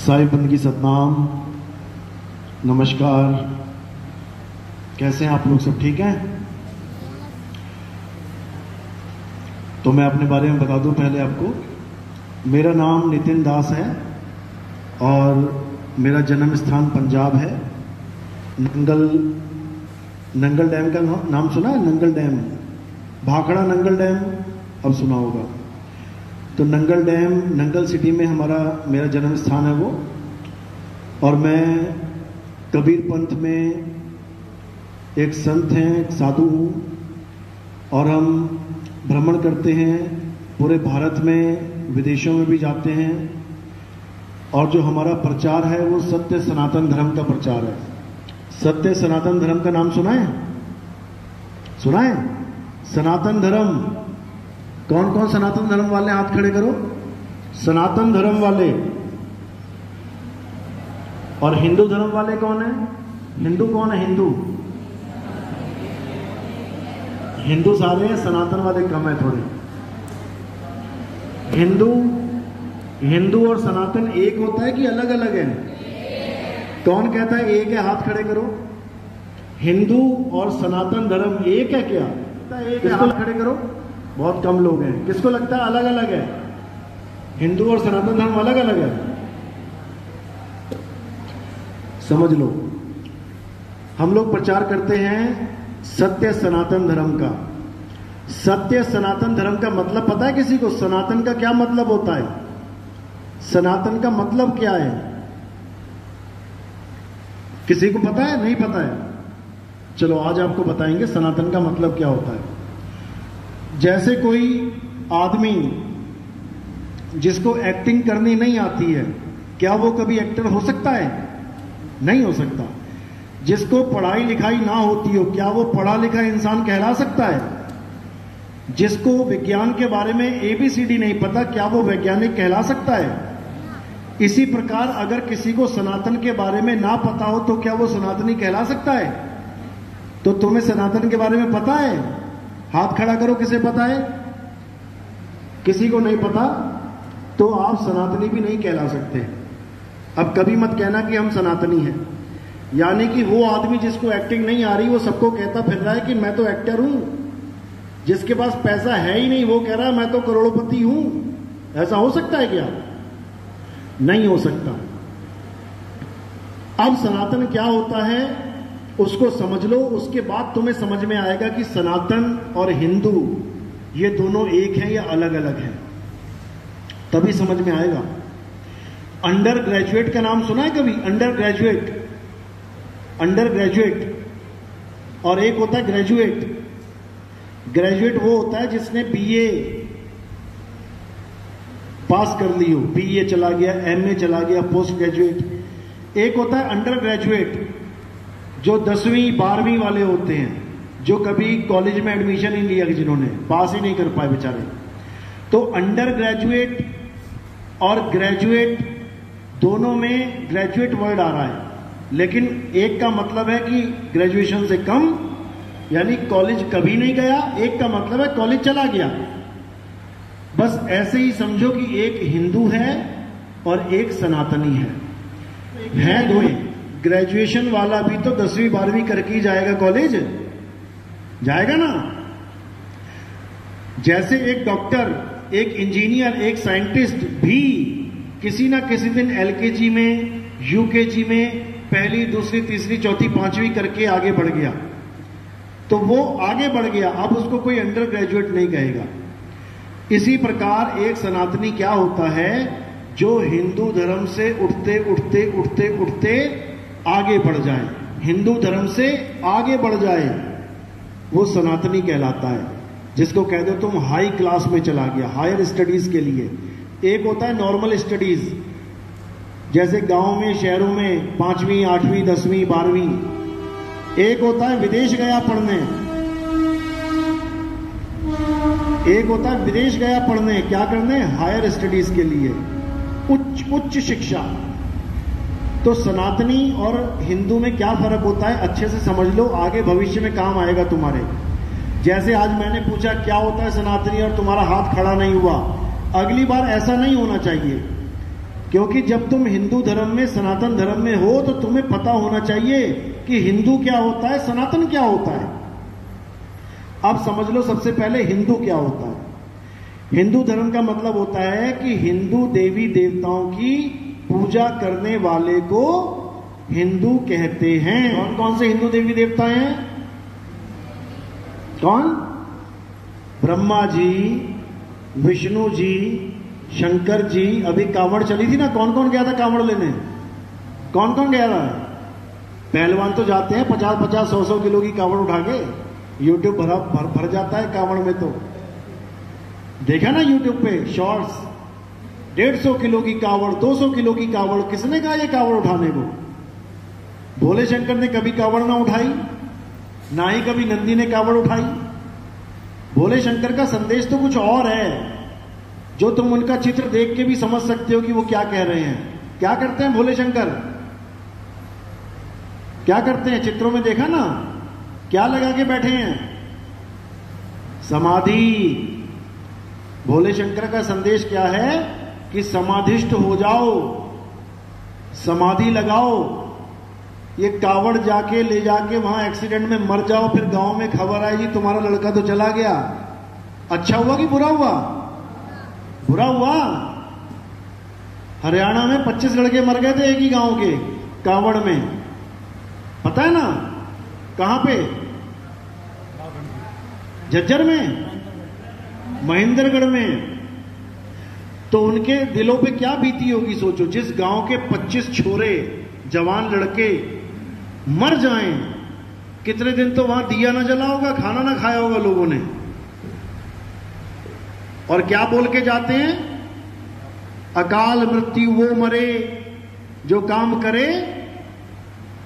सारी बंदगी सतनाम, नमस्कार। कैसे हैं आप लोग? सब ठीक हैं? तो मैं अपने बारे में बता दूं पहले आपको। मेरा नाम नितिन दास है और मेरा जन्म स्थान पंजाब है। नंगल डैम का नाम सुना है? नंगल डैम, भाखड़ा नंगल डैम अब सुना होगा। तो नंगल डैम, नंगल सिटी में मेरा जन्म स्थान है वो। और मैं कबीर पंथ में एक संत हैं, एक साधु हूँ, और हम भ्रमण करते हैं पूरे भारत में, विदेशों में भी जाते हैं। और जो हमारा प्रचार है वो सत्य सनातन धर्म का प्रचार है। सत्य सनातन धर्म का नाम सुना है? सुना है? सनातन धर्म, कौन कौन सनातन धर्म वाले हाथ खड़े करो। सनातन धर्म वाले। और हिंदू धर्म वाले कौन है? हिंदू कौन है? हिंदू सारे हैं, सनातन वाले कम है थोड़े। हिंदू और सनातन एक होता है कि अलग अलग है? कौन कहता है एक है? हाथ खड़े करो। हिंदू और सनातन धर्म एक है क्या? एक है, हाथ खड़े करो। बहुत कम लोग हैं। किसको लगता है अलग अलग है? हिंदू और सनातन धर्म अलग अलग है? समझ लो, हम लोग प्रचार करते हैं सत्य सनातन धर्म का। सत्य सनातन धर्म का मतलब पता है किसी को? सनातन का क्या मतलब होता है? सनातन का मतलब क्या है? किसी को पता है? नहीं पता है? चलो आज आपको बताएंगे सनातन का मतलब क्या होता है। जैसे कोई आदमी जिसको एक्टिंग करनी नहीं आती है, क्या वो कभी एक्टर हो सकता है? नहीं हो सकता। जिसको पढ़ाई लिखाई ना होती हो, क्या वो पढ़ा लिखा इंसान कहला सकता है? जिसको विज्ञान के बारे में ABCD नहीं पता, क्या वो वैज्ञानिक कहला सकता है? इसी प्रकार अगर किसी को सनातन के बारे में ना पता हो तो क्या वो सनातनी कहला सकता है? तो तुम्हें सनातन के बारे में पता है? हाथ खड़ा करो, किसे पता है? किसी को नहीं पता तो आप सनातनी भी नहीं कहला सकते। अब कभी मत कहना कि हम सनातनी हैं। यानी कि वो आदमी जिसको एक्टिंग नहीं आ रही वो सबको कहता फिर रहा है कि मैं तो एक्टर हूं। जिसके पास पैसा है ही नहीं वो कह रहा है मैं तो करोड़पति हूं। ऐसा हो सकता है क्या? नहीं हो सकता। अब सनातन क्या होता है उसको समझ लो, उसके बाद तुम्हें समझ में आएगा कि सनातन और हिंदू ये दोनों एक हैं या अलग अलग हैं, तभी समझ में आएगा। अंडर ग्रेजुएट का नाम सुना है कभी? अंडर ग्रेजुएट और एक होता है ग्रेजुएट। ग्रेजुएट वो होता है जिसने BA पास कर ली हो, BA चला गया, MA चला गया, पोस्ट ग्रेजुएट। एक होता है अंडर ग्रेजुएट जो 10वीं 12वीं वाले होते हैं, जो कभी कॉलेज में एडमिशन ही लिया, जिन्होंने पास ही नहीं कर पाए बेचारे। तो अंडर ग्रेजुएट और ग्रेजुएट दोनों में ग्रेजुएट वर्ड आ रहा है, लेकिन एक का मतलब है कि ग्रेजुएशन से कम, यानी कॉलेज कभी नहीं गया। एक का मतलब है कॉलेज चला गया। बस ऐसे ही समझो कि एक हिंदू है और एक सनातनी है दो। ग्रेजुएशन वाला भी तो 10वीं 12वीं करके ही जाएगा कॉलेज, जाएगा ना। जैसे एक डॉक्टर, एक इंजीनियर, एक साइंटिस्ट भी किसी ना किसी दिन LKG में, UKG में पहली, दूसरी, तीसरी, चौथी, पांचवी करके आगे बढ़ गया, तो वो आगे बढ़ गया। अब उसको कोई अंडर ग्रेजुएट नहीं कहेगा। इसी प्रकार एक सनातनी क्या होता है? जो हिंदू धर्म से उठते आगे बढ़ जाए, हिंदू धर्म से आगे बढ़ जाए, वो सनातनी कहलाता है। जिसको कह दो तुम हाई क्लास में चला गया, हायर स्टडीज के लिए। एक होता है नॉर्मल स्टडीज, जैसे गांव में, शहरों में 5वीं 8वीं 10वीं 12वीं। एक होता है विदेश गया पढ़ने, एक होता है विदेश गया पढ़ने, क्या करने? हायर स्टडीज के लिए, उच्च शिक्षा। तो सनातनी और हिंदू में क्या फर्क होता है अच्छे से समझ लो, आगे भविष्य में काम आएगा तुम्हारे। जैसे आज मैंने पूछा क्या होता है सनातनी और तुम्हारा हाथ खड़ा नहीं हुआ, अगली बार ऐसा नहीं होना चाहिए। क्योंकि जब तुम हिंदू धर्म में, सनातन धर्म में हो, तो तुम्हें पता होना चाहिए कि हिंदू क्या होता है, सनातन क्या होता है। अब समझ लो सबसे पहले हिंदू क्या होता है। हिंदू धर्म का मतलब होता है कि हिंदू देवी देवताओं की पूजा करने वाले को हिंदू कहते हैं। कौन कौन से हिंदू देवी देवता हैं? कौन? ब्रह्मा जी, विष्णु जी, शंकर जी। अभी कांवड़ चली थी ना, कौन कौन गया था कांवड़ लेने? कौन कौन गया था? पहलवान तो जाते हैं 50-50, 100-100 किलो की कांवड़ उठा के। यूट्यूब भर जाता है कांवड़ में। तो देखा ना यूट्यूब पे शॉर्ट्स, 150 किलो की कांवड़, 200 किलो की कांवड़। किसने कहा ये कांवड़ उठाने को? भोले शंकर ने कभी कांवड़ ना उठाई, ना ही कभी नंदी ने कांवड़ उठाई। भोले शंकर का संदेश तो कुछ और है, जो तुम उनका चित्र देख के भी समझ सकते हो कि वो क्या कह रहे हैं। क्या करते हैं भोले शंकर? क्या करते हैं? चित्रों में देखा ना, क्या लगा के बैठे हैं? समाधि। भोले शंकर का संदेश क्या है कि समाधिष्ट हो जाओ, समाधि लगाओ। ये कावड़ जाके ले जाके वहां एक्सीडेंट में मर जाओ, फिर गांव में खबर आएगी तुम्हारा लड़का तो चला गया। अच्छा हुआ कि बुरा हुआ? बुरा हुआ। हरियाणा में 25 लड़के मर गए थे एक ही गांव के कावड़ में, पता है ना? कहां पे? झज्जर में, महेंद्रगढ़ में। तो उनके दिलों पे क्या बीती होगी सोचो। जिस गांव के 25 छोरे, जवान लड़के मर जाएं, कितने दिन तो वहां दिया ना जला होगा, खाना ना खाया होगा लोगों ने। और क्या बोल के जाते हैं? अकाल मृत्यु वो मरे जो काम करे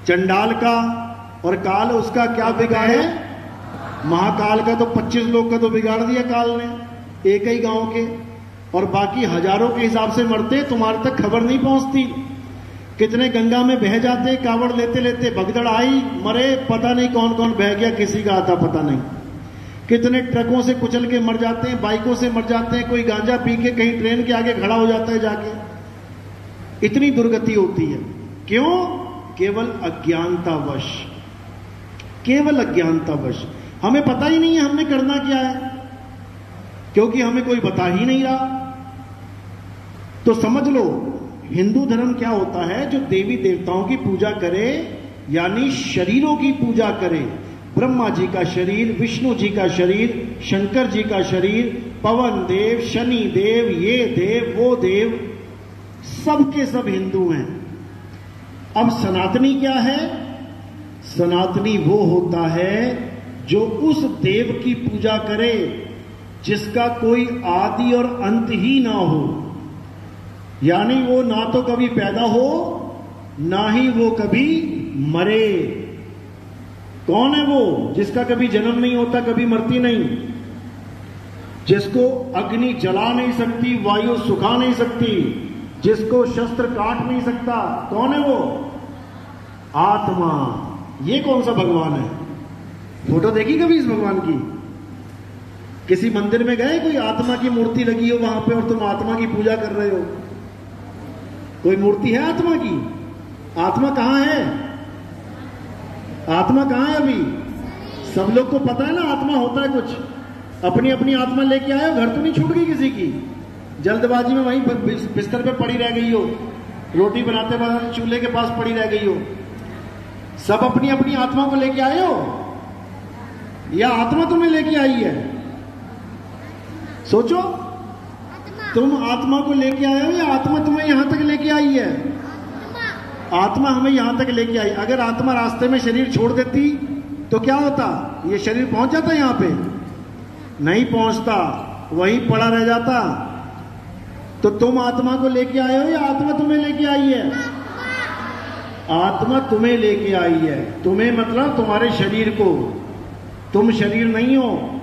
चंडाल का, और काल उसका क्या बिगाड़े? महाकाल का तो 25 लोग का तो बिगाड़ दिया काल ने, एक ही गांव के। और बाकी हजारों के हिसाब से मरते, तुम्हारे तक खबर नहीं पहुंचती। कितने गंगा में बह जाते कावड़ लेते लेते, भगदड़ आई, मरे, पता नहीं कौन कौन बह गया, किसी का आता पता नहीं। कितने ट्रकों से कुचल के मर जाते हैं, बाइकों से मर जाते हैं, कोई गांजा पी के कहीं ट्रेन के आगे खड़ा हो जाता है जाके। इतनी दुर्गति होती है। क्यों? केवल अज्ञानतावश, केवल अज्ञानतावश। हमें पता ही नहीं है हमने करना क्या है, क्योंकि हमें कोई बता ही नहीं रहा। तो समझ लो हिंदू धर्म क्या होता है, जो देवी देवताओं की पूजा करे, यानी शरीरों की पूजा करे। ब्रह्मा जी का शरीर, विष्णु जी का शरीर, शंकर जी का शरीर, पवन देव, शनि देव, ये देव, वो देव, सब के सब हिंदू हैं। अब सनातनी क्या है? सनातनी वो होता है जो उस देव की पूजा करे जिसका कोई आदि और अंत ही ना हो। यानी वो ना तो कभी पैदा हो, ना ही वो कभी मरे। कौन है वो? जिसका कभी जन्म नहीं होता, कभी मरती नहीं, जिसको अग्नि जला नहीं सकती, वायु सुखा नहीं सकती, जिसको शस्त्र काट नहीं सकता। कौन है वो? आत्मा। ये कौन सा भगवान है? फोटो देखी कभी इस भगवान की? किसी मंदिर में गए, कोई आत्मा की मूर्ति लगी हो वहां पे और तुम आत्मा की पूजा कर रहे हो? कोई मूर्ति है आत्मा की? आत्मा कहां है? आत्मा कहां है? अभी सब लोग को पता है ना आत्मा होता है कुछ। अपनी अपनी आत्मा लेके आए हो, घर तो नहीं छूट गई किसी की? जल्दबाजी में वहीं बिस्तर पे पड़ी रह गई हो, रोटी बनाते बनाते चूल्हे के पास पड़ी रह गई हो। सब अपनी अपनी आत्मा को लेके आए हो, या आत्मा तुम्हें लेके आई है? सोचो, तुम आत्मा को लेके आए हो या आत्मा तुम्हें यहां तक लेके आई है? आत्मा हमें यहां तक लेके आई। अगर आत्मा रास्ते में शरीर छोड़ देती तो क्या होता? ये शरीर पहुंच जाता यहां पे? नहीं पहुंचता, वहीं पड़ा रह जाता। तो तुम आत्मा को लेके आए हो या आत्मा तुम्हें लेके आई है? आत्मा तुम्हें लेके आई है। तुम्हें मतलब तुम्हारे शरीर को, तुम शरीर नहीं हो।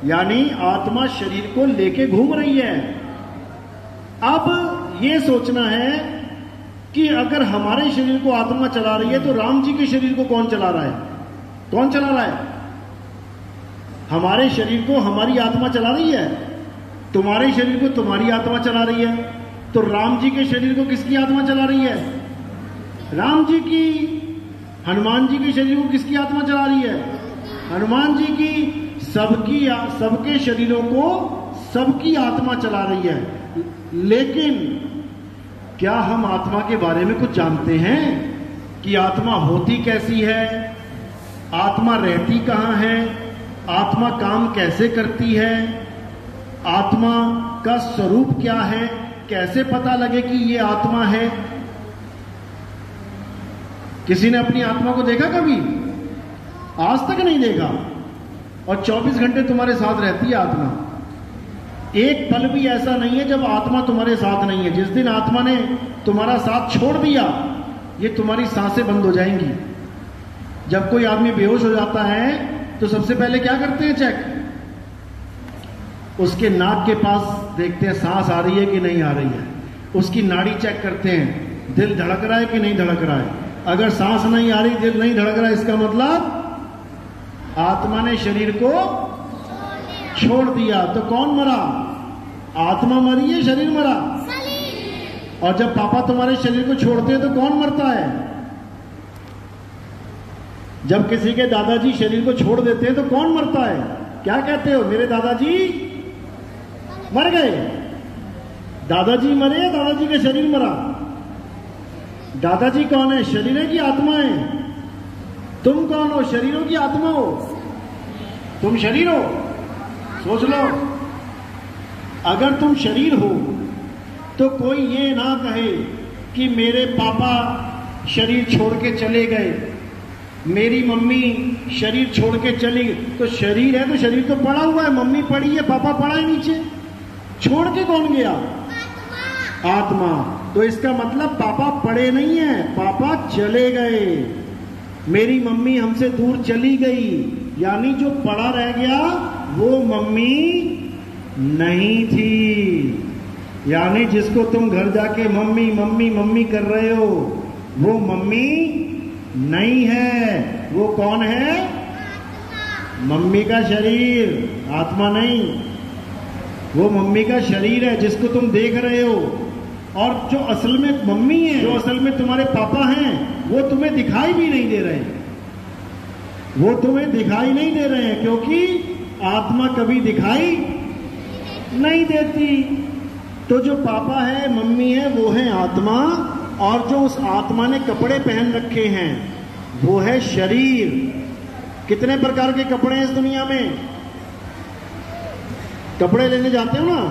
यानी आत्मा शरीर को लेके घूम रही है। अब ये सोचना है कि अगर हमारे शरीर को आत्मा चला रही है तो राम जी के शरीर को कौन चला रहा है? कौन चला रहा है? हमारे शरीर को हमारी आत्मा चला रही है, तुम्हारे शरीर को तुम्हारी आत्मा चला रही है। तो राम जी के शरीर को किसकी आत्मा चला रही है? राम जी की। हनुमान जी के शरीर को किसकी आत्मा चला रही है? हनुमान जी की। सबके शरीरों को सबकी आत्मा चला रही है। लेकिन क्या हम आत्मा के बारे में कुछ जानते हैं कि आत्मा होती कैसी है, आत्मा रहती कहां है, आत्मा काम कैसे करती है, आत्मा का स्वरूप क्या है, कैसे पता लगे कि ये आत्मा है? किसी ने अपनी आत्मा को देखा कभी? आज तक नहीं देखा। और 24 घंटे तुम्हारे साथ रहती है आत्मा। एक पल भी ऐसा नहीं है जब आत्मा तुम्हारे साथ नहीं है। जिस दिन आत्मा ने तुम्हारा साथ छोड़ दिया, ये तुम्हारी सांसें बंद हो जाएंगी। जब कोई आदमी बेहोश हो जाता है तो सबसे पहले क्या करते हैं? चेक। उसके नाक के पास देखते हैं सांस आ रही है कि नहीं आ रही है। उसकी नाड़ी चेक करते हैं, दिल धड़क रहा है कि नहीं धड़क रहा है। अगर सांस नहीं आ रही, दिल नहीं धड़क रहा, इसका मतलब आत्मा ने शरीर को छोड़ दिया। तो कौन मरा? आत्मा मरी है, शरीर मरा? और जब पापा तुम्हारे शरीर को छोड़ते हैं तो कौन मरता है? जब किसी के दादाजी शरीर को छोड़ देते हैं तो कौन मरता है? क्या कहते हो? मेरे दादाजी मर गए। दादाजी मरे, दादाजी का शरीर मरा। दादाजी कौन है? शरीर है कि आत्मा है? तुम कौन हो? शरीरों की आत्मा हो? तुम शरीर हो? सोच लो। अगर तुम शरीर हो तो कोई ये ना कहे कि मेरे पापा शरीर छोड़ के चले गए, मेरी मम्मी शरीर छोड़ के चली। तो शरीर है तो शरीर तो पड़ा हुआ है, मम्मी पड़ी है, पापा पड़ा है नीचे। छोड़ के कौन गया? आत्मा। तो इसका मतलब पापा पड़े नहीं है, पापा चले गए। मेरी मम्मी हमसे दूर चली गई, यानी जो पड़ा रह गया वो मम्मी नहीं थी। यानी जिसको तुम घर जाके मम्मी मम्मी मम्मी कर रहे हो वो मम्मी नहीं है। वो कौन है? मम्मी का शरीर, आत्मा नहीं। वो मम्मी का शरीर है जिसको तुम देख रहे हो। और जो असल में मम्मी है, जो असल में तुम्हारे पापा हैं, वो तुम्हें दिखाई भी नहीं दे रहे। वो तुम्हें दिखाई नहीं दे रहे हैं क्योंकि आत्मा कभी दिखाई नहीं देती। तो जो पापा है, मम्मी है, वो है आत्मा। और जो उस आत्मा ने कपड़े पहन रखे हैं वो है शरीर। कितने प्रकार के कपड़े हैं इस दुनिया में? कपड़े लेने जाते हो ना,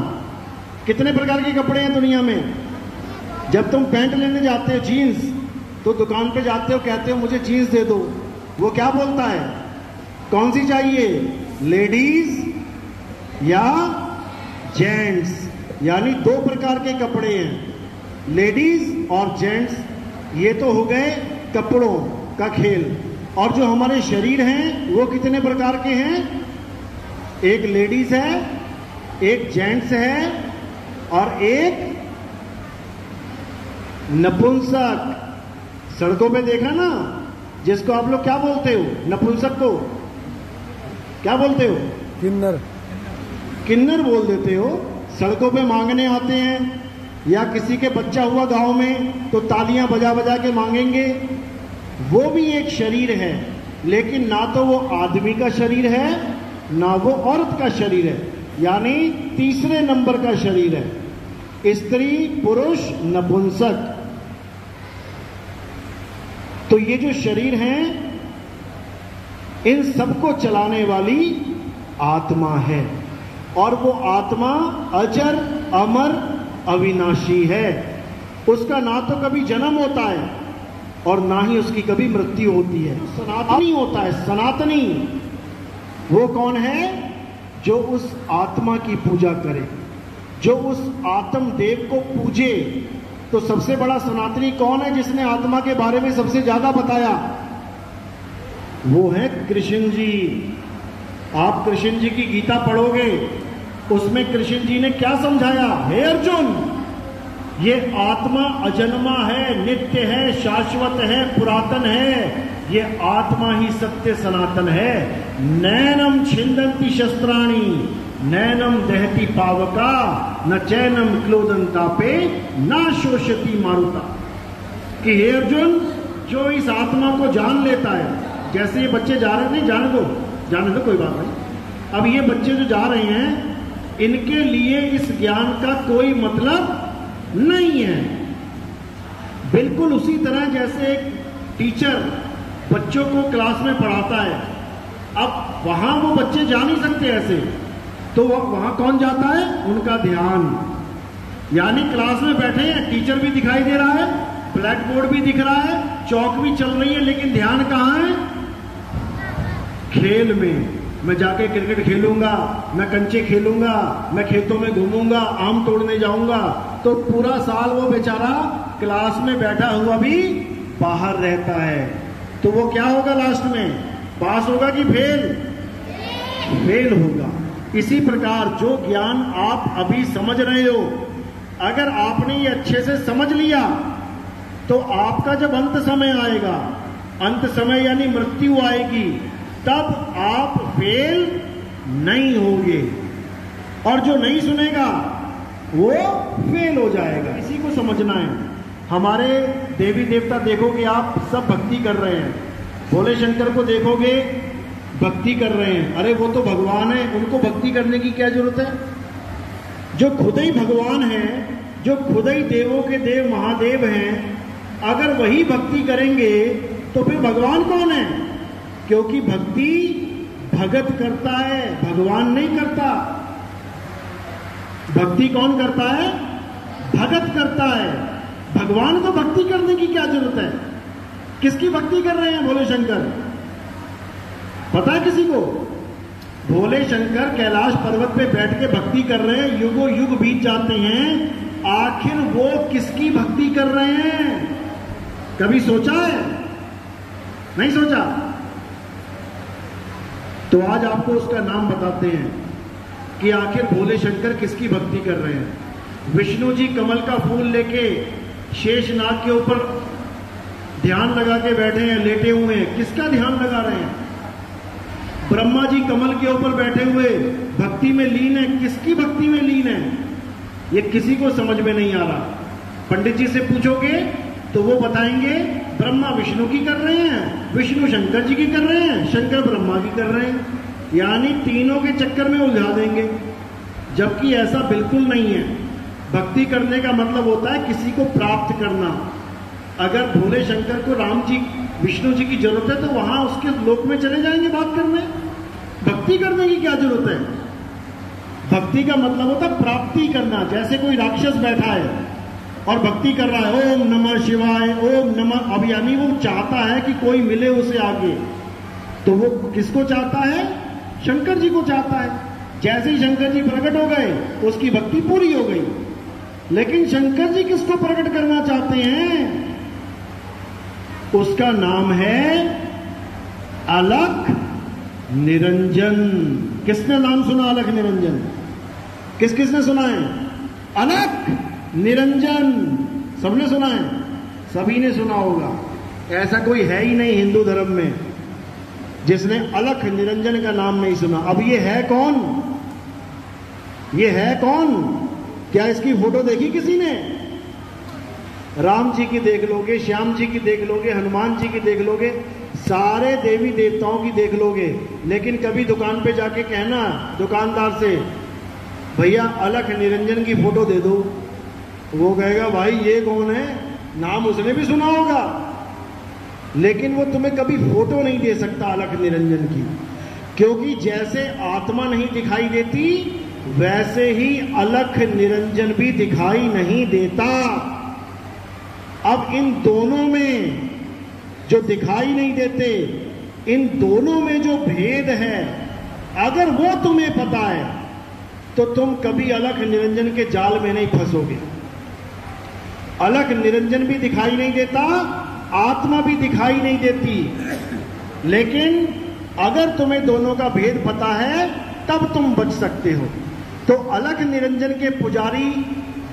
कितने प्रकार के कपड़े हैं दुनिया में? जब तुम पैंट लेने जाते हो, जीन्स, तो दुकान पे जाते हो, कहते हो मुझे जीन्स दे दो। वो क्या बोलता है? कौन सी चाहिए? लेडीज या जेंट्स? यानी दो प्रकार के कपड़े हैं, लेडीज और जेंट्स। ये तो हो गए कपड़ों का खेल। और जो हमारे शरीर हैं वो कितने प्रकार के हैं? एक लेडीज है, एक जेंट्स है और एक नपुंसक। सड़कों पे देखा ना, जिसको आप लोग क्या बोलते हो? नपुंसक को क्या बोलते हो? किन्नर। किन्नर बोल देते हो। सड़कों पे मांगने आते हैं, या किसी के बच्चा हुआ गांव में तो तालियां बजा बजा के मांगेंगे। वो भी एक शरीर है, लेकिन ना तो वो आदमी का शरीर है ना वो औरत का शरीर है, यानी तीसरे नंबर का शरीर है। स्त्री, पुरुष, नपुंसक। तो ये जो शरीर हैं, इन सबको चलाने वाली आत्मा है। और वो आत्मा अजर, अमर, अविनाशी है। उसका ना तो कभी जन्म होता है और ना ही उसकी कभी मृत्यु होती है। सनातनी होता है, सनातनी। वो कौन है? जो उस आत्मा की पूजा करे, जो उस आत्म देव को पूजे। तो सबसे बड़ा सनातनी कौन है जिसने आत्मा के बारे में सबसे ज्यादा बताया? वो है कृष्ण जी। आप कृष्ण जी की गीता पढ़ोगे, उसमें कृष्ण जी ने क्या समझाया? हे अर्जुन, ये आत्मा अजन्मा है, नित्य है, शाश्वत है, पुरातन है। ये आत्मा ही सत्य सनातन है। नैनम छिंदंती शस्त्राणी नैनम दहती पावका न चैनम क्लोदंतापे न शोषती मारुता। कि हे अर्जुन, जो इस आत्मा को जान लेता है, जैसे ये बच्चे जा रहे नहीं, जाने दो कोई बात नहीं। अब ये बच्चे जो जा रहे हैं, इनके लिए इस ज्ञान का कोई मतलब नहीं है। बिल्कुल उसी तरह जैसे एक टीचर बच्चों को क्लास में पढ़ाता है, अब वहां वो बच्चे जा नहीं सकते ऐसे, तो वहां कौन जाता है? उनका ध्यान। यानी क्लास में बैठे हैं, टीचर भी दिखाई दे रहा है, ब्लैक बोर्ड भी दिख रहा है, चौक भी चल रही है, लेकिन ध्यान कहां है? खेल में। मैं जाके क्रिकेट खेलूंगा, मैं कंचे खेलूंगा, मैं खेतों में घूमूंगा, आम तोड़ने जाऊंगा। तो पूरा साल वो बेचारा क्लास में बैठा हुआ भी बाहर रहता है। तो वो क्या होगा लास्ट में? पास होगा कि फेल? फेल होगा। इसी प्रकार जो ज्ञान आप अभी समझ रहे हो, अगर आपने ये अच्छे से समझ लिया, तो आपका जब अंत समय आएगा, अंत समय यानी मृत्यु आएगी, तब आप फेल नहीं होंगे, और जो नहीं सुनेगा वो फेल हो जाएगा। इसी को समझना है। हमारे देवी देवता देखोगे आप, सब भक्ति कर रहे हैं। भोले शंकर को देखोगे, भक्ति कर रहे हैं। अरे वो तो भगवान है, उनको भक्ति करने की क्या जरूरत है? जो खुद ही भगवान है, जो खुद ही देवों के देव महादेव हैं, अगर वही भक्ति करेंगे तो फिर भगवान कौन है? क्योंकि भक्ति भगत करता है, भगवान नहीं करता। भक्ति कौन करता है? भगत करता है। भगवान को भक्ति करने की क्या जरूरत है? किसकी भक्ति कर रहे हैं भोले शंकर? पता है किसी को? भोले शंकर कैलाश पर्वत पे बैठ के भक्ति कर रहे हैं, युगों युग बीत जाते हैं, आखिर वो किसकी भक्ति कर रहे हैं? कभी सोचा है? नहीं सोचा? तो आज आपको उसका नाम बताते हैं कि आखिर भोले शंकर किसकी भक्ति कर रहे हैं। विष्णु जी कमल का फूल लेके शेषनाग के ऊपर ध्यान लगा के बैठे हैं, लेटे हुए हैं, किसका ध्यान लगा रहे हैं? ब्रह्मा जी कमल के ऊपर बैठे हुए भक्ति में लीन है, किसकी भक्ति में लीन है? ये किसी को समझ में नहीं आ रहा। पंडित जी से पूछोगे तो वो बताएंगे ब्रह्मा विष्णु की कर रहे हैं, विष्णु शंकर जी की कर रहे हैं, शंकर ब्रह्मा की कर रहे हैं, यानी तीनों के चक्कर में उलझा देंगे। जबकि ऐसा बिल्कुल नहीं है। भक्ति करने का मतलब होता है किसी को प्राप्त करना। अगर भोले शंकर को राम जी विष्णु जी की जरूरत है तो वहां उसके लोक में चले जाएंगे बात करने। भक्ति करने की क्या जरूरत है? भक्ति का मतलब होता है प्राप्ति करना। जैसे कोई राक्षस बैठा है और भक्ति कर रहा है, ओम नमः शिवाय, ओम नमः, अब यानी वो चाहता है कि कोई मिले उसे आगे। तो वो किसको चाहता है? शंकर जी को चाहता है। जैसे ही शंकर जी प्रकट हो गए, उसकी भक्ति पूरी हो गई। लेकिन शंकर जी किसको प्रकट करना चाहते हैं? उसका नाम है अलख निरंजन। किसने नाम सुना अलख निरंजन? किसने सुना है? अलख निरंजन सबने सुना है? सभी ने सुना होगा। ऐसा कोई है ही नहीं हिंदू धर्म में जिसने अलख निरंजन का नाम नहीं सुना। अब ये है कौन? ये है कौन? क्या इसकी फोटो देखी किसी ने? राम जी की देख लोगे, श्याम जी की देख लोगे, हनुमान जी की देख लोगे, सारे देवी देवताओं की देख लोगे, लेकिन कभी दुकान पे जाके कहना दुकानदार से, भैया अलख निरंजन की फोटो दे दो। वो कहेगा भाई ये कौन है? नाम उसने भी सुना होगा, लेकिन वो तुम्हें कभी फोटो नहीं दे सकता अलख निरंजन की। क्योंकि जैसे आत्मा नहीं दिखाई देती, वैसे ही अलख निरंजन भी दिखाई नहीं देता। अब इन दोनों में जो दिखाई नहीं देते, इन दोनों में जो भेद है, अगर वो तुम्हें पता है तो तुम कभी अलख निरंजन के जाल में नहीं फंसोगे। अलख निरंजन भी दिखाई नहीं देता, आत्मा भी दिखाई नहीं देती, लेकिन अगर तुम्हें दोनों का भेद पता है तब तुम बच सकते हो। तो अलख निरंजन के पुजारी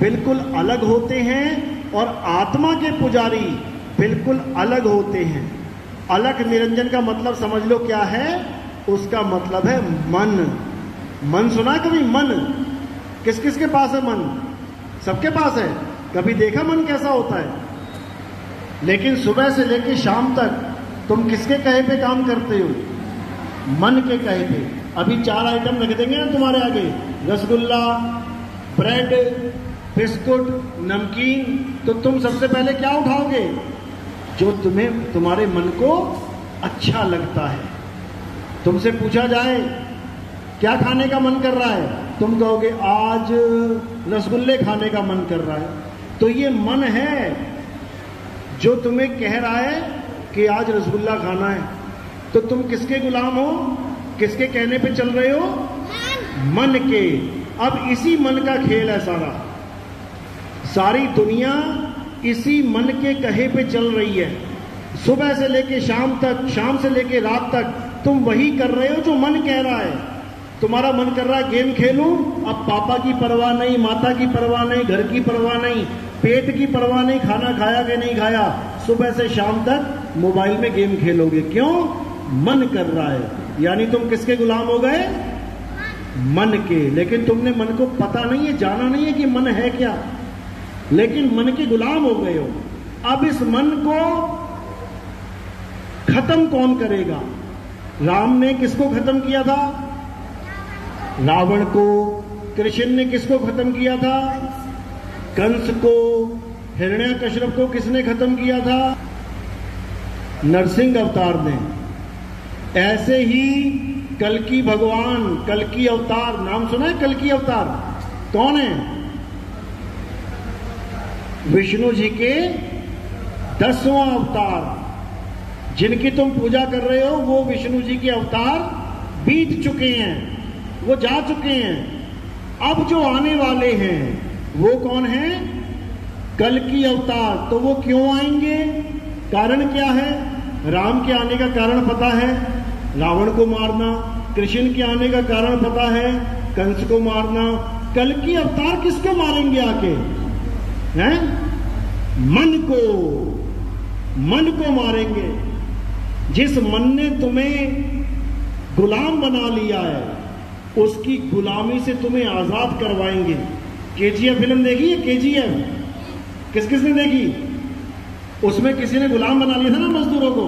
बिल्कुल अलग होते हैं और आत्मा के पुजारी बिल्कुल अलग होते हैं। अलख निरंजन का मतलब समझ लो क्या है? उसका मतलब है मन। मन सुना है कभी? मन किस किस के पास है? मन सबके पास है। कभी देखा मन कैसा होता है? लेकिन सुबह से लेकर शाम तक तुम किसके कहे पे काम करते हो? मन के कहे पे। अभी 4 आइटम रख देंगे ना तुम्हारे आगे, रसगुल्ला, ब्रेड, बिस्कुट, नमकीन, तो तुम सबसे पहले क्या उठाओगे? जो तुम्हें, तुम्हारे मन को अच्छा लगता है। तुमसे पूछा जाए क्या खाने का मन कर रहा है, तुम कहोगे आज रसगुल्ले खाने का मन कर रहा है। तो ये मन है जो तुम्हें कह रहा है कि आज रसगुल्ला खाना है। तो तुम किसके गुलाम हो? किसके कहने पे चल रहे हो? मन के। अब इसी मन का खेल है सारा। सारी दुनिया इसी मन के कहे पे चल रही है। सुबह से लेके शाम तक, शाम से लेके रात तक तुम वही कर रहे हो जो मन कह रहा है। तुम्हारा मन कर रहा है गेम खेलूं, अब पापा की परवाह नहीं, माता की परवाह नहीं, घर की परवाह नहीं, पेट की परवाह नहीं, खाना खाया कि नहीं खाया, सुबह से शाम तक मोबाइल में गेम खेलोगे। क्यों? मन कर रहा है। यानी तुम किसके गुलाम हो गए? मन के। लेकिन तुमने मन को पता नहीं है, जाना नहीं है कि मन है क्या, लेकिन मन के गुलाम हो गए हो। अब इस मन को खत्म कौन करेगा? राम ने किसको खत्म किया था? रावण को। कृष्ण ने किसको खत्म किया था? कंस को। हिरण्यकश्यप को किसने खत्म किया था? नरसिंह अवतार ने। ऐसे ही कल्कि भगवान, कल्कि अवतार, नाम सुना है कल्कि अवतार? कौन है? विष्णु जी के 10वां अवतार। जिनकी तुम पूजा कर रहे हो वो विष्णु जी के अवतार बीत चुके हैं, वो जा चुके हैं। अब जो आने वाले हैं वो कौन है? कल्कि अवतार। तो वो क्यों आएंगे? कारण क्या है? राम के आने का कारण पता है, रावण को मारना। कृष्ण के आने का कारण पता है, कंस को मारना। कल्कि अवतार किसको मारेंगे आके? हैं? मन को। मन को मारेंगे। जिस मन ने तुम्हें गुलाम बना लिया है उसकी गुलामी से तुम्हें आजाद करवाएंगे। केजीएफ फिल्म देखी है? केजीएफ किस किस ने देखी? उसमें किसी ने गुलाम बना लिया था ना मजदूरों को।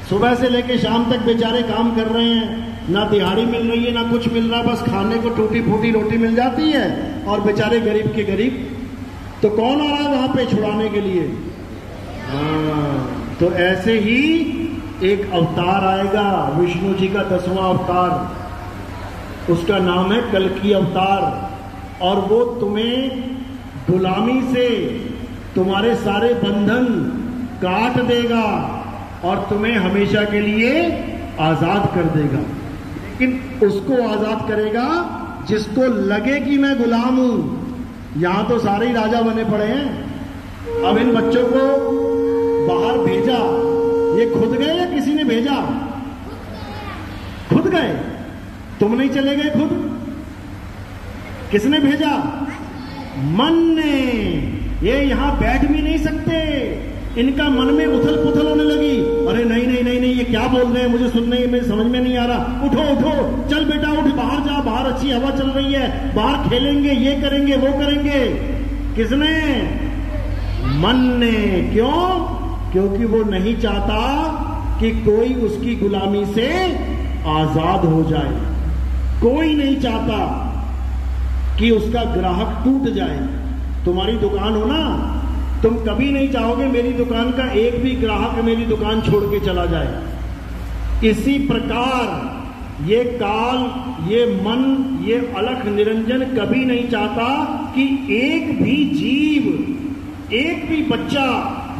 सुबह से लेकर शाम तक बेचारे काम कर रहे हैं, ना दिहाड़ी मिल रही है ना कुछ मिल रहा, बस खाने को टूटी फूटी रोटी मिल जाती है और बेचारे गरीब के गरीब। तो कौन आ रहा है वहां पे छुड़ाने के लिए? तो ऐसे ही एक अवतार आएगा, विष्णु जी का 10वां अवतार, उसका नाम है कल्कि अवतार। और वो तुम्हें गुलामी से तुम्हारे सारे बंधन काट देगा और तुम्हें हमेशा के लिए आजाद कर देगा। लेकिन उसको आजाद करेगा जिसको लगे कि मैं गुलाम हूं। यहां तो सारे ही राजा बने पड़े हैं। अब इन बच्चों को बाहर भेजा, ये खुद गए या किसी ने भेजा? खुद गए। तुम नहीं चले गए खुद? किसने भेजा? मन ने। ये यहां बैठ भी नहीं सकते, इनका मन में उथल पुथल होने लगी। अरे नहीं नहीं नहीं नहीं, ये क्या बोल रहे हैं, मुझे सुनने में समझ में नहीं आ रहा। उठो उठो, चल बेटा उठ, बाहर जा, बाहर अच्छी हवा चल रही है, बाहर खेलेंगे, ये करेंगे वो करेंगे। किसने? मन ने। क्यों? क्योंकि वो नहीं चाहता कि कोई उसकी गुलामी से आजाद हो जाए। कोई नहीं चाहता कि उसका ग्राहक टूट जाए। तुम्हारी दुकान हो ना, तुम कभी नहीं चाहोगे मेरी दुकान का एक भी ग्राहक मेरी दुकान छोड़ के चला जाए। इसी प्रकार ये काल, ये मन, ये अलख निरंजन कभी नहीं चाहता कि एक भी जीव, एक भी बच्चा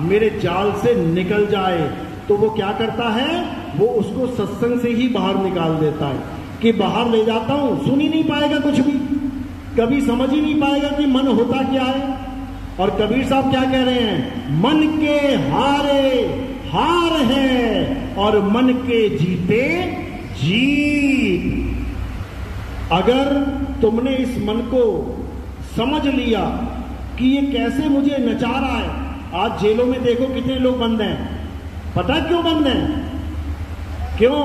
मेरे जाल से निकल जाए। तो वो क्या करता है? वो उसको सत्संग से ही बाहर निकाल देता है कि बाहर ले जाता हूं, सुन ही नहीं पाएगा कुछ भी, कभी समझ ही नहीं पाएगा कि मन होता क्या है। और कबीर साहब क्या कह रहे हैं? मन के हारे हार है और मन के जीते जीत। अगर तुमने इस मन को समझ लिया कि ये कैसे मुझे नचा रहा है। आज जेलों में देखो कितने लोग बंद हैं। पता है क्यों बंद हैं? क्यों?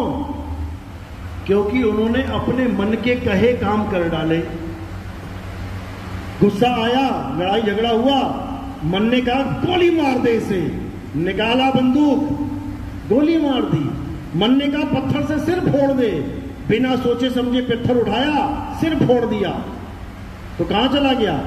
क्योंकि उन्होंने अपने मन के कहे काम कर डाले। गुस्सा आया, लड़ाई झगड़ा हुआ, मन ने कहा गोली मार दे इसे, निकाला बंदूक, गोली मार दी। मन ने कहा पत्थर से सिर फोड़ दे, बिना सोचे समझे पत्थर उठाया, सिर फोड़ दिया। तो कहां चला गया?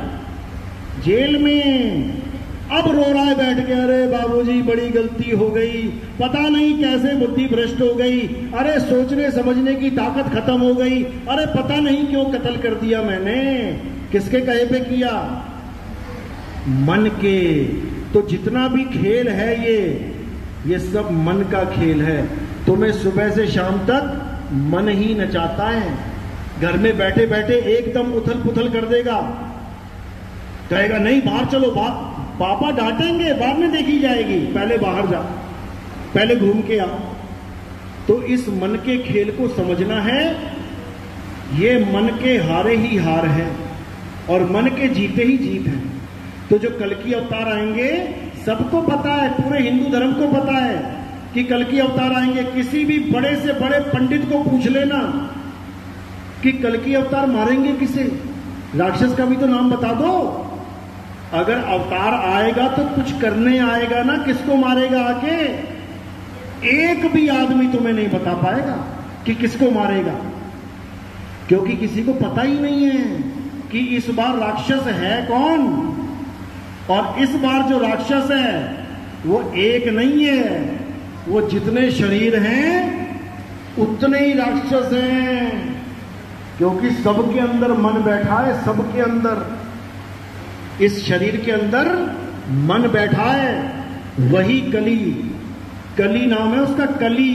जेल में। अब रो रहा है बैठ के, अरे बाबूजी बड़ी गलती हो गई, पता नहीं कैसे बुद्धि भ्रष्ट हो गई, अरे सोचने समझने की ताकत खत्म हो गई, अरे पता नहीं क्यों कत्ल कर दिया मैंने। किसके कहे पे किया? मन के। तो जितना भी खेल है ये सब मन का खेल है। तुम्हें सुबह से शाम तक मन ही नचाता है। घर में बैठे बैठे एकदम उथल पुथल कर देगा, कहेगा नहीं बाहर चलो, पापा डांटेंगे, बाद में देखी जाएगी, पहले बाहर जा, पहले घूम के आ। तो इस मन के खेल को समझना है। ये मन के हारे ही हार है और मन के जीते ही जीत है। तो जो कल की अवतार आएंगे, सबको पता है, पूरे हिंदू धर्म को पता है कि कल की अवतार आएंगे। किसी भी बड़े से बड़े पंडित को पूछ लेना कि कल की अवतार मारेंगे किसे, राक्षस का भी तो नाम बता दो। अगर अवतार आएगा तो कुछ करने आएगा ना, किसको मारेगा आके? एक भी आदमी तुम्हें नहीं बता पाएगा कि किसको मारेगा, क्योंकि किसी को पता ही नहीं है कि इस बार राक्षस है कौन। और इस बार जो राक्षस है वो एक नहीं है, वो जितने शरीर हैं उतने ही राक्षस हैं, क्योंकि सबके अंदर मन बैठा है, सबके अंदर, इस शरीर के अंदर मन बैठा है। वही कली, कली नाम है उसका, कली,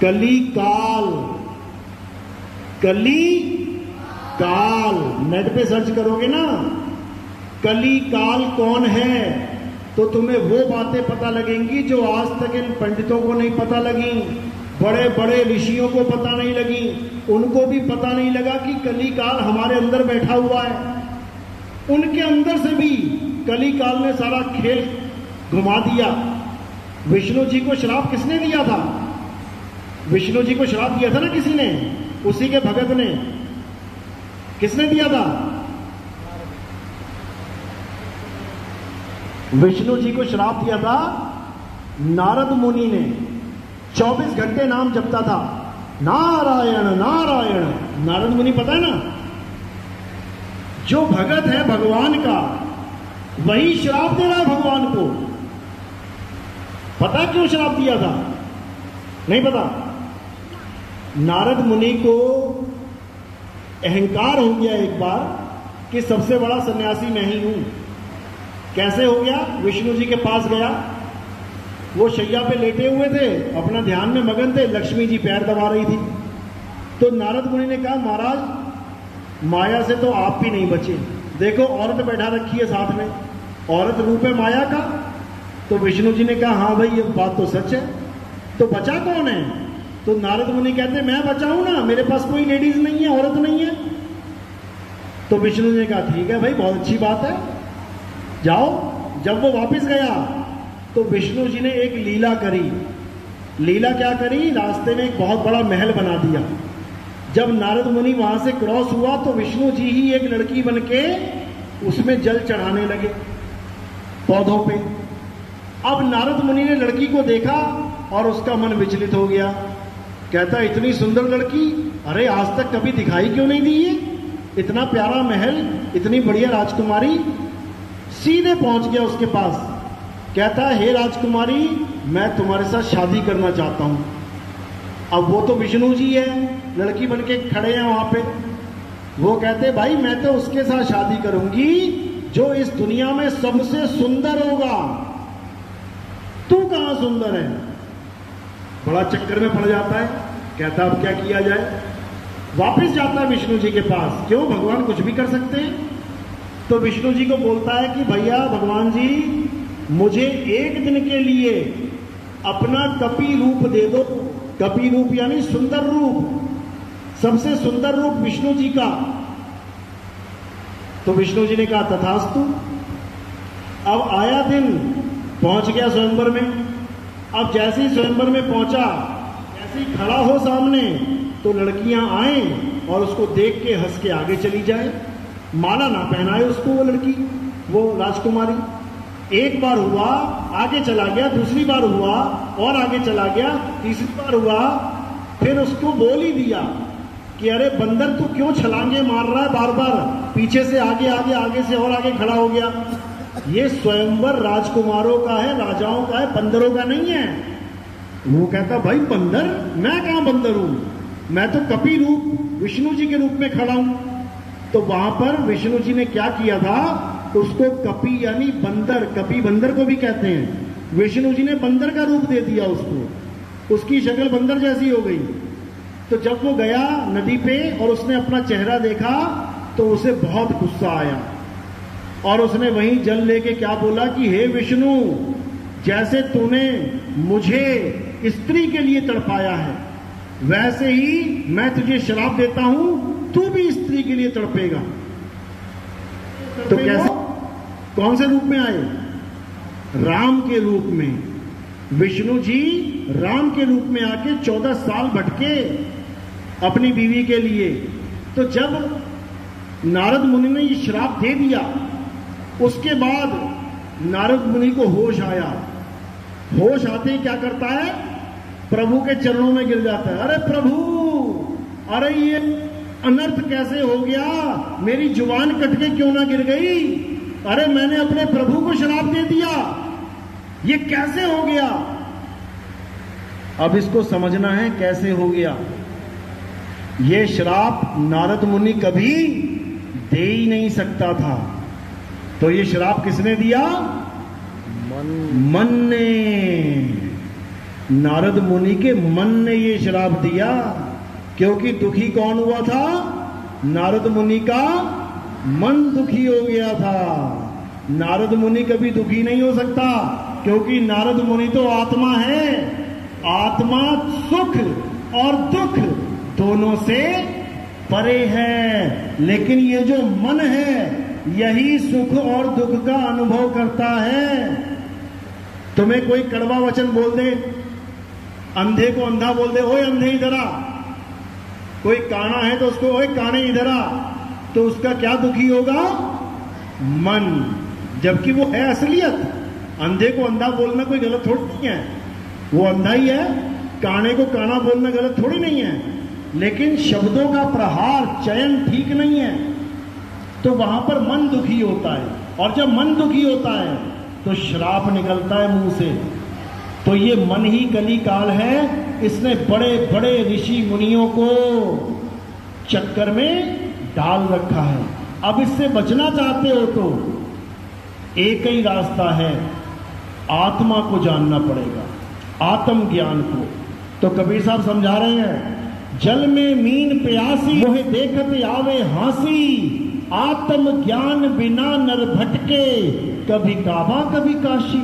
कली काल, कली काल। नेट पे सर्च करोगे ना कली काल कौन है, तो तुम्हें वो बातें पता लगेंगी जो आज तक इन पंडितों को नहीं पता लगी, बड़े बड़े ऋषियों को पता नहीं लगी। उनको भी पता नहीं लगा कि कली काल हमारे अंदर बैठा हुआ है। उनके अंदर से भी कली काल ने सारा खेल घुमा दिया। विष्णु जी को श्राप किसने दिया था? विष्णु जी को श्राप दिया था ना किसी ने, उसी के भगत ने। किसने दिया था? विष्णु जी को श्राप दिया था नारद मुनि ने। 24 घंटे नाम जपता था, नारायण नारायण। नारद मुनि पता है ना, जो भगत है भगवान का, वही श्राप दे रहा है भगवान को। पता क्यों श्राप दिया था? नहीं पता। नारद मुनि को अहंकार हो गया एक बार कि सबसे बड़ा सन्यासी मैं ही हूं। कैसे हो गया? विष्णु जी के पास गया, वो शैया पे लेटे हुए थे, अपना ध्यान में मगन थे, लक्ष्मी जी पैर दबा रही थी। तो नारद मुनि ने कहा महाराज माया से तो आप भी नहीं बचे, देखो औरत बैठा रखी है साथ में, औरत रूप है माया का। तो विष्णु जी ने कहा हाँ भाई ये बात तो सच है, तो बचा कौन है? तो नारद मुनि कहते मैं बचाऊं ना, मेरे पास कोई लेडीज नहीं है, औरत नहीं है। तो विष्णु जी ने कहा ठीक है भाई बहुत अच्छी बात है, जाओ। जब वो वापस गया तो विष्णु जी ने एक लीला करी। लीला क्या करी? रास्ते में एक बहुत बड़ा महल बना दिया। जब नारद मुनि वहां से क्रॉस हुआ तो विष्णु जी ही एक लड़की बनके उसमें जल चढ़ाने लगे पौधों पे। अब नारद मुनि ने लड़की को देखा और उसका मन विचलित हो गया। कहता इतनी सुंदर लड़की, अरे आज तक कभी दिखाई क्यों नहीं दी है? इतना प्यारा महल, इतनी बढ़िया राजकुमारी। सीधे पहुंच गया उसके पास, कहता है हे राजकुमारी मैं तुम्हारे साथ शादी करना चाहता हूं। अब वो तो विष्णु जी है, लड़की बनके खड़े हैं वहां पे। वो कहते भाई मैं तो उसके साथ शादी करूंगी जो इस दुनिया में सबसे सुंदर होगा, तू कहां सुंदर है? बड़ा चक्कर में पड़ जाता है। कहता अब क्या किया जाए? वापस जाता है विष्णु जी के पास। क्यों? भगवान कुछ भी कर सकते हैं। तो विष्णु जी को बोलता है कि भैया भगवान जी मुझे एक दिन के लिए अपना कपि रूप दे दो। कपि रूप यानी सुंदर रूप, सबसे सुंदर रूप विष्णु जी का। तो विष्णु जी ने कहा तथास्तु। अब आया दिन, पहुंच गया स्वयंवर में। अब जैसे ही स्वयंवर में पहुंचा, जैसे ही खड़ा हो सामने तो लड़कियां आए और उसको देख के हंस के आगे चली जाए, माला ना पहनाए उसको वो लड़की, वो राजकुमारी। एक बार हुआ आगे चला गया, दूसरी बार हुआ और आगे चला गया, तीसरी बार हुआ, फिर उसको बोल ही दिया कि अरे बंदर तू क्यों छलांगे मार रहा है बार बार, पीछे से आगे आगे, आगे से और आगे खड़ा हो गया। ये स्वयंवर राजकुमारों का है, राजाओं का है, बंदरों का नहीं है। वो कहता भाई बंदर, मैं कहां बंदर हूं, मैं तो कपि रूप विष्णु जी के रूप में खड़ा हूं। तो वहां पर विष्णु जी ने क्या किया था, उसको कपि यानी बंदर, कपि बंदर को भी कहते हैं, विष्णु जी ने बंदर का रूप दे दिया उसको, उसकी शक्ल बंदर जैसी हो गई। तो जब वो गया नदी पे और उसने अपना चेहरा देखा तो उसे बहुत गुस्सा आया और उसने वहीं जल लेके क्या बोला कि हे विष्णु, जैसे तूने मुझे स्त्री के लिए तड़पाया है वैसे ही मैं तुझे श्राप देता हूं, तू भी स्त्री के लिए तड़पेगा। तो कैसे, कौन से रूप में आए, राम के रूप में। विष्णु जी राम के रूप में आके 14 साल भटके अपनी बीवी के लिए। तो जब नारद मुनि ने ये श्राप दे दिया, उसके बाद नारद मुनि को होश आया। होश आते ही क्या करता है, प्रभु के चरणों में गिर जाता है। अरे प्रभु, अरे ये अनर्थ कैसे हो गया, मेरी जुबान कट के क्यों ना गिर गई, अरे मैंने अपने प्रभु को श्राप दे दिया, ये कैसे हो गया। अब इसको समझना है कैसे हो गया। ये श्राप नारद मुनि कभी दे ही नहीं सकता था। तो ये श्राप किसने दिया, मन ने, नारद मुनि के मन ने ये श्राप दिया। क्योंकि दुखी कौन हुआ था, नारद मुनि का मन दुखी हो गया था। नारद मुनि कभी दुखी नहीं हो सकता, क्योंकि नारद मुनि तो आत्मा है। आत्मा सुख और दुख दोनों से परे है, लेकिन ये जो मन है यही सुख और दुख का अनुभव करता है। तुम्हें कोई कड़वा वचन बोल दे, अंधे को अंधा बोल दे, ओए अंधे इधर आ, कोई काना है तो उसको ओए काने इधर आ, तो उसका क्या दुखी होगा, मन। जबकि वो है असलियत। अंधे को अंधा बोलना कोई गलत थोड़ी नहीं है, वो अंधा ही है। काने को काना बोलना गलत थोड़ी नहीं है, लेकिन शब्दों का प्रहार चयन ठीक नहीं है, तो वहां पर मन दुखी होता है। और जब मन दुखी होता है तो श्राप निकलता है मुंह से। तो ये मन ही कली काल है, इसने बड़े बड़े ऋषि मुनियों को चक्कर में डाल रखा है। अब इससे बचना चाहते हो तो एक ही रास्ता है, आत्मा को जानना पड़ेगा, आत्म ज्ञान को। तो कबीर साहब समझा रहे हैं, जल में मीन प्यासी मोहे देखत आवे हासी, आत्म ज्ञान बिना नर भटके, कभी काबा कभी काशी।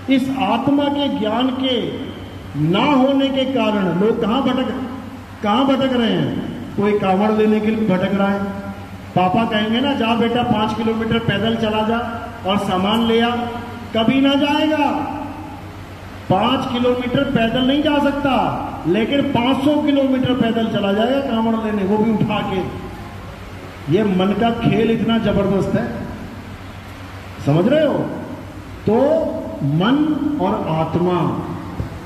इस आत्मा के ज्ञान के ना होने के कारण लोग कहां भटक रहे हैं। कोई कांवड़ लेने के लिए भटक रहा है, पापा कहेंगे ना जा बेटा 5 किलोमीटर पैदल चला जा और सामान ले आ, कभी ना जाएगा। 5 किलोमीटर पैदल नहीं जा सकता, लेकिन 500 किलोमीटर पैदल चला जाएगा कांवड़ लेने, वो भी उठा के। ये मन का खेल इतना जबरदस्त है, समझ रहे हो। तो मन और आत्मा,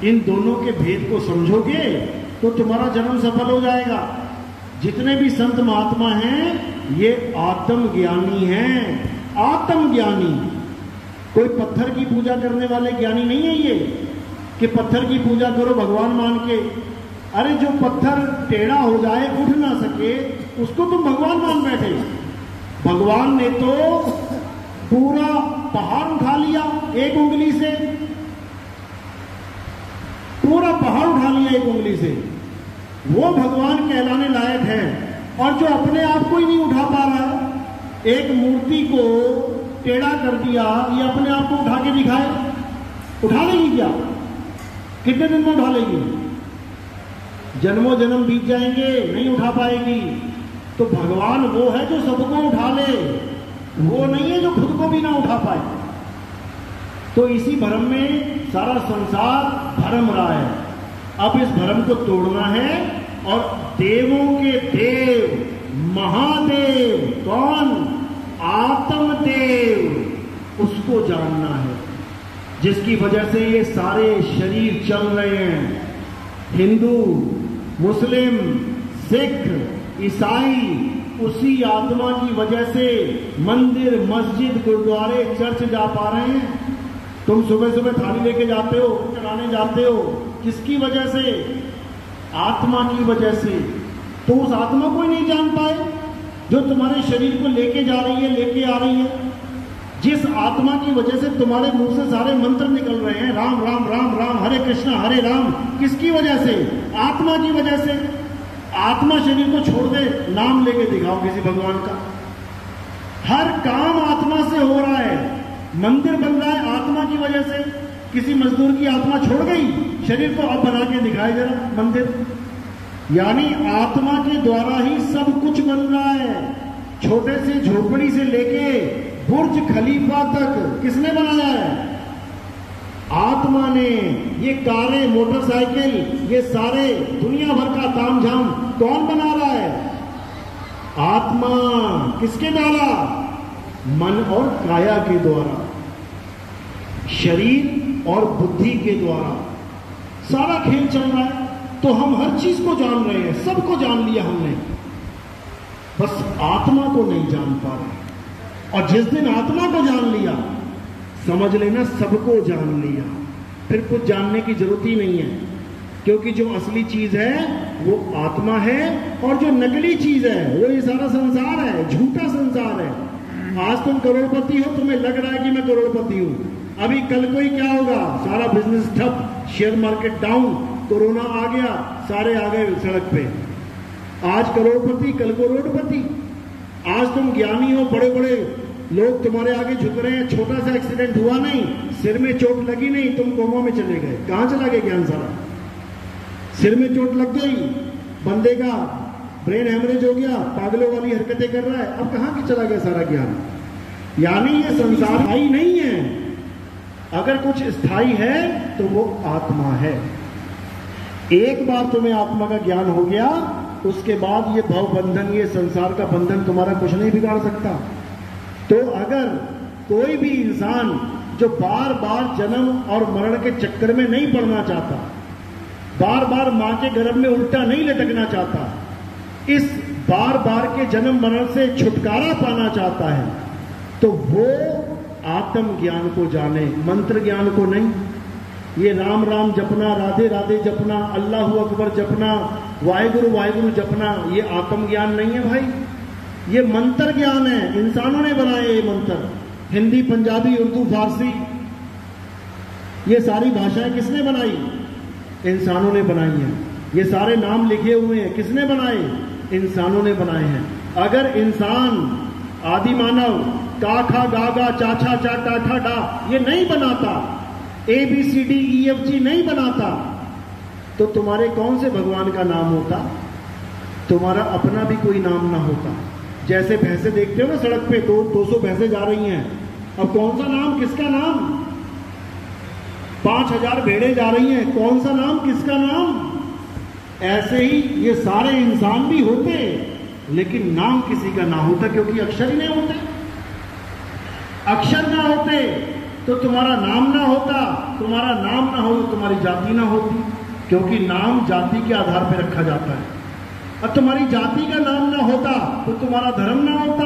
इन दोनों के भेद को समझोगे तो तुम्हारा जन्म सफल हो जाएगा। जितने भी संत महात्मा हैं ये आत्मज्ञानी हैं। आत्मज्ञानी, कोई पत्थर की पूजा करने वाले ज्ञानी नहीं है ये कि पत्थर की पूजा करो भगवान मान के। अरे जो पत्थर टेढ़ा हो जाए, उठ ना सके, उसको तुम भगवान मान बैठे। भगवान ने तो पूरा पहाड़ उठा लिया एक उंगली से, पूरा पहाड़ उठा लिया एक उंगली से। वो भगवान कहलाने लायक है। और जो अपने आप को ही नहीं उठा पा रहा है, एक मूर्ति को टेढ़ा कर दिया, ये अपने आप को उठा के दिखाए, उठा लेगी क्या? कितने दिन में उठा लेगी? जन्मों जन्म बीत जाएंगे, नहीं उठा पाएगी। तो भगवान वो है जो सबको उठा ले, वो नहीं है जो खुद को भी ना उठा पाए। तो इसी भ्रम में सारा संसार भरम रहा है। अब इस भ्रम को तोड़ना है और देवों के देव महादेव कौन, आत्मदेव, उसको जानना है, जिसकी वजह से ये सारे शरीर चल रहे हैं। हिंदू, मुस्लिम, सिख, ईसाई उसी आत्मा की वजह से मंदिर, मस्जिद, गुरुद्वारे, चर्च जा पा रहे हैं। तुम सुबह सुबह थाली लेके जाते हो, चढ़ाने जाते हो, किसकी वजह से? आत्मा की वजह से। तो उस आत्मा को ही नहीं जान पाए जो तुम्हारे शरीर को लेके जा रही है, लेके आ रही है। जिस आत्मा की वजह से तुम्हारे मुंह से सारे मंत्र निकल रहे हैं, राम राम राम राम, हरे कृष्णा हरे राम, किसकी वजह से? आत्मा की वजह से। आत्मा शरीर को छोड़ दे, नाम लेके दिखाओ किसी भगवान का। हर काम आत्मा से हो रहा है। मंदिर बन रहा है आत्मा की वजह से। किसी मजदूर की आत्मा छोड़ गई शरीर को, अब बना के दिखाए जरा मंदिर। यानी आत्मा के द्वारा ही सब कुछ बन रहा है। छोटे से झोपड़ी से लेके बुर्ज खलीफा तक किसने बनाया है? आत्मा ने। ये कारें, मोटरसाइकिल, ये सारे दुनिया भर का तामझाम कौन बना रहा है? आत्मा। किसके द्वारा? मन और काया के द्वारा, शरीर और बुद्धि के द्वारा सारा खेल चल रहा है। तो हम हर चीज को जान रहे हैं, सबको जान लिया हमने, बस आत्मा को नहीं जान पा रहे। और जिस दिन आत्मा को जान लिया, समझ लेना सबको जान लिया, फिर कुछ जानने की जरूरत ही नहीं है। क्योंकि जो असली चीज है वो आत्मा है, और जो नकली चीज है वो ये सारा संसार है, झूठा संसार है। आज तुम करोड़पति हो, तुम्हें लग रहा है कि मैं करोड़पति हूं, अभी कल को ही क्या होगा? सारा बिजनेस ठप, शेयर मार्केट डाउन, कोरोना आ गया, सारे आ गए सड़क पे। आज करोड़पति, कल को रोडपति। आज तुम ज्ञानी हो, बड़े बड़े लोग तुम्हारे आगे झुक रहे हैं, छोटा सा एक्सीडेंट हुआ नहीं, सिर में चोट लगी नहीं, तुम कोमा में चले गए। कहां चला गया ज्ञान सारा? सिर में चोट लग गई, बंदे का ब्रेन हेमरेज हो गया, पागलों वाली हरकतें कर रहा है, अब कहां की चला गया सारा ज्ञान? यानी ये संसार स्थायी नहीं है। अगर कुछ स्थायी है तो वो आत्मा है। एक बार तुम्हें आत्मा का ज्ञान हो गया, उसके बाद ये भव बंधन, ये संसार का बंधन तुम्हारा कुछ नहीं बिगाड़ सकता। तो अगर कोई भी इंसान जो बार बार जन्म और मरण के चक्कर में नहीं पड़ना चाहता, बार बार मां के गर्भ में उल्टा नहीं लटकना चाहता, इस बार बार के जन्म मरण से छुटकारा पाना चाहता है, तो वो आत्म ज्ञान को जाने, मंत्र ज्ञान को नहीं। ये राम राम जपना, राधे राधे जपना, अल्लाह अकबर जपना, वाहिगुरु वाहिगुरु जपना, ये आत्म ज्ञान नहीं है भाई, ये मंत्र ज्ञान है। इंसानों ने बनाए ये मंत्र। हिंदी, पंजाबी, उर्दू, फारसी, ये सारी भाषाएं किसने बनाई? इंसानों ने बनाई हैं। ये सारे नाम लिखे हुए हैं, किसने बनाए? इंसानों ने बनाए हैं। अगर इंसान, आदि मानव, का खा गा गा चा छा चा टा ठा डा ये नहीं बनाता, ABCDEFG नहीं बनाता, तो तुम्हारे कौन से भगवान का नाम होता? तुम्हारा अपना भी कोई नाम ना होता। जैसे भैंसे देखते हो ना सड़क पे, 200 भैंसे जा रही हैं, अब कौन सा नाम, किसका नाम? 5000 भेड़े जा रही हैं, कौन सा नाम, किसका नाम? ऐसे ही ये सारे इंसान भी होते, लेकिन नाम किसी का ना होता, क्योंकि अक्षर ही नहीं होते। अक्षर ना होते तो तुम्हारा नाम ना होता, तुम्हारा नाम ना हो तो तुम्हारी जाति ना होती, क्योंकि नाम जाति के आधार पर रखा जाता है। और तुम्हारी जाति का नाम ना होता तो तुम्हारा धर्म ना होता,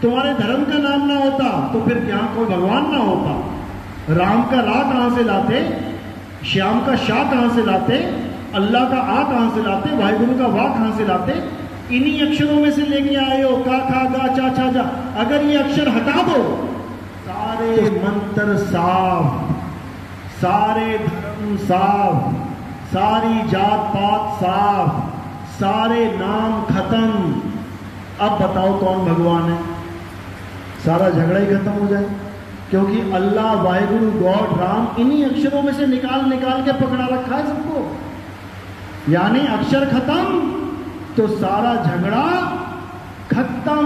तुम्हारे धर्म का नाम ना होता तो फिर क्या कोई भगवान ना होता। राम का रा कहां से लाते, श्याम का शाह कहां से लाते, अल्लाह का आ कहां से लाते, वाहिगुरु का वाह कहां से लाते? इन्हीं अक्षरों में से लेके आए हो, का खा गा चा छा जा। अगर ये अक्षर हटा दो, सारे मंत्र साफ, सारे धर्म साफ, सारी जात पात साफ, सारे नाम खत्म। अब बताओ कौन भगवान है? सारा झगड़ा ही खत्म हो जाए, क्योंकि अल्लाह, वाहिगुरु, गॉड, राम इन्हीं अक्षरों में से निकाल निकाल के पकड़ा रखा है सबको। यानी अक्षर खत्म तो सारा झगड़ा खत्म।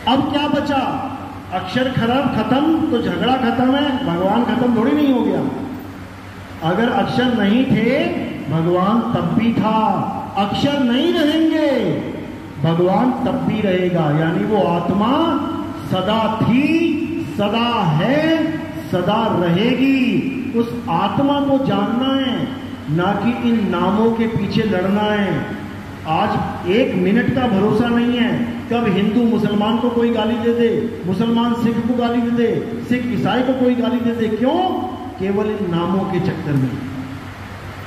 अब क्या बचा? अक्षर खत्म तो झगड़ा खत्म है, भगवान खत्म थोड़ी नहीं हो गया। अगर अक्षर नहीं थे भगवान तब भी था, अक्षर नहीं रहेंगे भगवान तब भी रहेगा। यानी वो आत्मा सदा थी, सदा है, सदा रहेगी। उस आत्मा को जानना है, ना कि इन नामों के पीछे लड़ना है। आज एक मिनट का भरोसा नहीं है, कब हिंदू मुसलमान को कोई गाली दे दे, मुसलमान सिख को गाली दे दे, सिख ईसाई को कोई गाली दे दे। क्यों? केवल इन नामों के चक्कर में,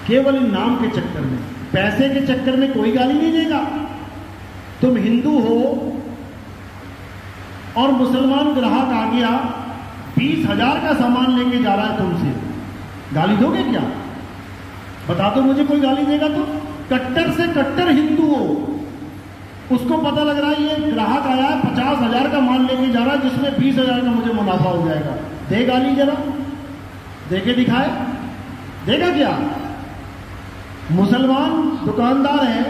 केवल इन नाम के चक्कर में, पैसे के चक्कर में कोई गाली नहीं देगा। तुम हिंदू हो और मुसलमान ग्राहक आ गया 20,000 का सामान लेके जा रहा है तुमसे, गाली दोगे क्या? बता दो मुझे, कोई गाली देगा? तो कट्टर से कट्टर हिंदू हो, उसको पता लग रहा है ये ग्राहक आया है 50,000 का माल लेके जा रहा है जिसमें 20,000 का मुझे मुनाफा हो जाएगा, दे गाली जरा, देके दिखाए, देगा क्या? मुसलमान दुकानदार है,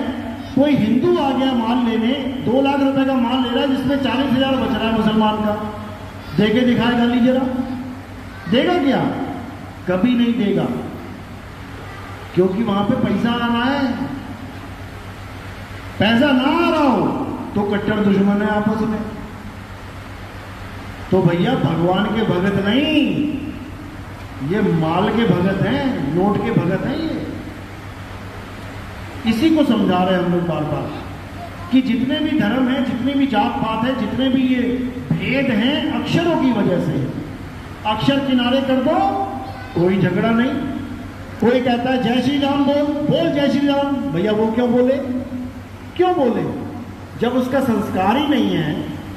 कोई हिंदू आ गया माल लेने, 2 लाख रुपए का माल ले रहा है जिसमें 40,000 बच रहा है मुसलमान का, देके दिखाए गाली जरा, देगा क्या? कभी नहीं देगा, क्योंकि वहां पे पैसा आना है। पैसा ना आ रहा हो तो कट्टर दुश्मन है आपस में। तो भैया भगवान के भगत नहीं, ये माल के भगत हैं, नोट के भगत हैं ये। इसी को समझा रहे हैं हम लोग बार बार कि जितने भी धर्म हैं, जितनी भी जात पात है, जितने भी ये भेद हैं, अक्षरों की वजह से। अक्षर किनारे कर दो, कोई झगड़ा नहीं। कोई कहता है जय श्री राम बोल, बोल जय श्री राम, भैया वो क्यों बोले? क्यों बोले? जब उसका संस्कार ही नहीं है,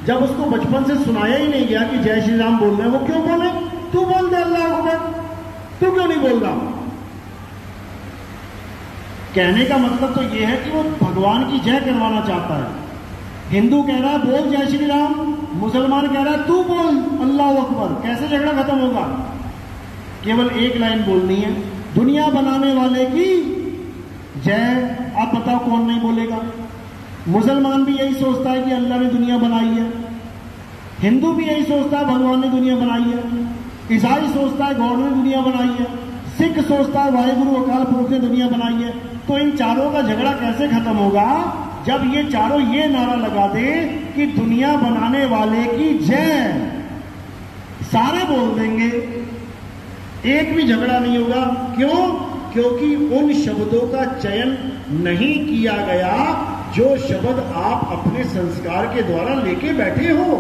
जब उसको बचपन से सुनाया ही नहीं गया कि जय श्री राम बोल रहे हैं, वो क्यों बोले? तू बोल दे अल्लाह अकबर, तू क्यों नहीं बोल रहा? कहने का मतलब तो यह है कि वो भगवान की जय करवाना चाहता है। हिंदू कह रहा है बोल जय श्री राम, मुसलमान कह रहा है तू बोल अल्लाह अकबर। कैसे झगड़ा खत्म होगा? केवल एक लाइन बोलनी है, दुनिया बनाने वाले की जय। आप बताओ कौन नहीं बोलेगा? मुसलमान भी यही सोचता है कि अल्लाह ने दुनिया बनाई है, हिंदू भी यही सोचता है भगवान ने दुनिया बनाई है, ईसाई सोचता है गॉड ने दुनिया बनाई है, सिख सोचता है वाहेगुरु अकाल पुरुष ने दुनिया बनाई है। तो इन चारों का झगड़ा कैसे खत्म होगा? जब ये चारों ये नारा लगा दे कि दुनिया बनाने वाले की जय, सारे बोल देंगे, एक भी झगड़ा नहीं होगा। क्यों? क्योंकि उन शब्दों का चयन नहीं किया गया जो शब्द आप अपने संस्कार के द्वारा लेके बैठे हो।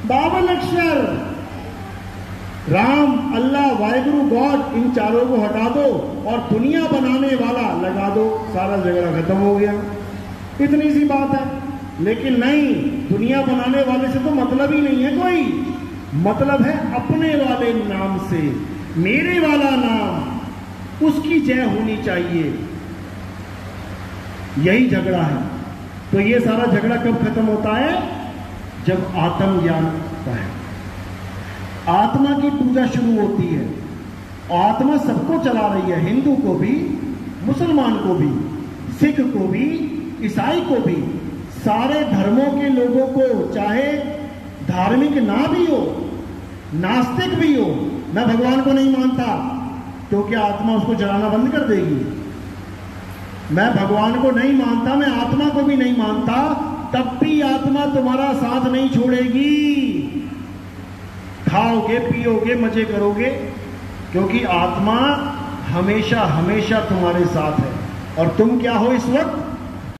52 अक्षर, राम, अल्लाह, वाहेगुरु, गॉड, इन चारों को हटा दो और दुनिया बनाने वाला लगा दो, सारा झगड़ा खत्म हो गया। इतनी सी बात है। लेकिन नहीं, दुनिया बनाने वाले से तो मतलब ही नहीं है कोई, मतलब है अपने वाले नाम से। मेरे वाला नाम, उसकी जय होनी चाहिए, यही झगड़ा है। तो ये सारा झगड़ा कब खत्म होता है? जब आत्मज्ञान होता है, आत्मा की पूजा शुरू होती है। आत्मा सबको चला रही है, हिंदू को भी, मुसलमान को भी, सिख को भी, ईसाई को भी, सारे धर्मों के लोगों को, चाहे धार्मिक ना भी हो, नास्तिक भी हो। मैं भगवान को नहीं मानता, तो क्या आत्मा उसको जलाना बंद कर देगी? मैं भगवान को नहीं मानता, मैं आत्मा को भी नहीं मानता, तब भी आत्मा तुम्हारा साथ नहीं छोड़ेगी। खाओगे, पियोगे, मजे करोगे, क्योंकि आत्मा हमेशा हमेशा तुम्हारे साथ है। और तुम क्या हो इस वक्त?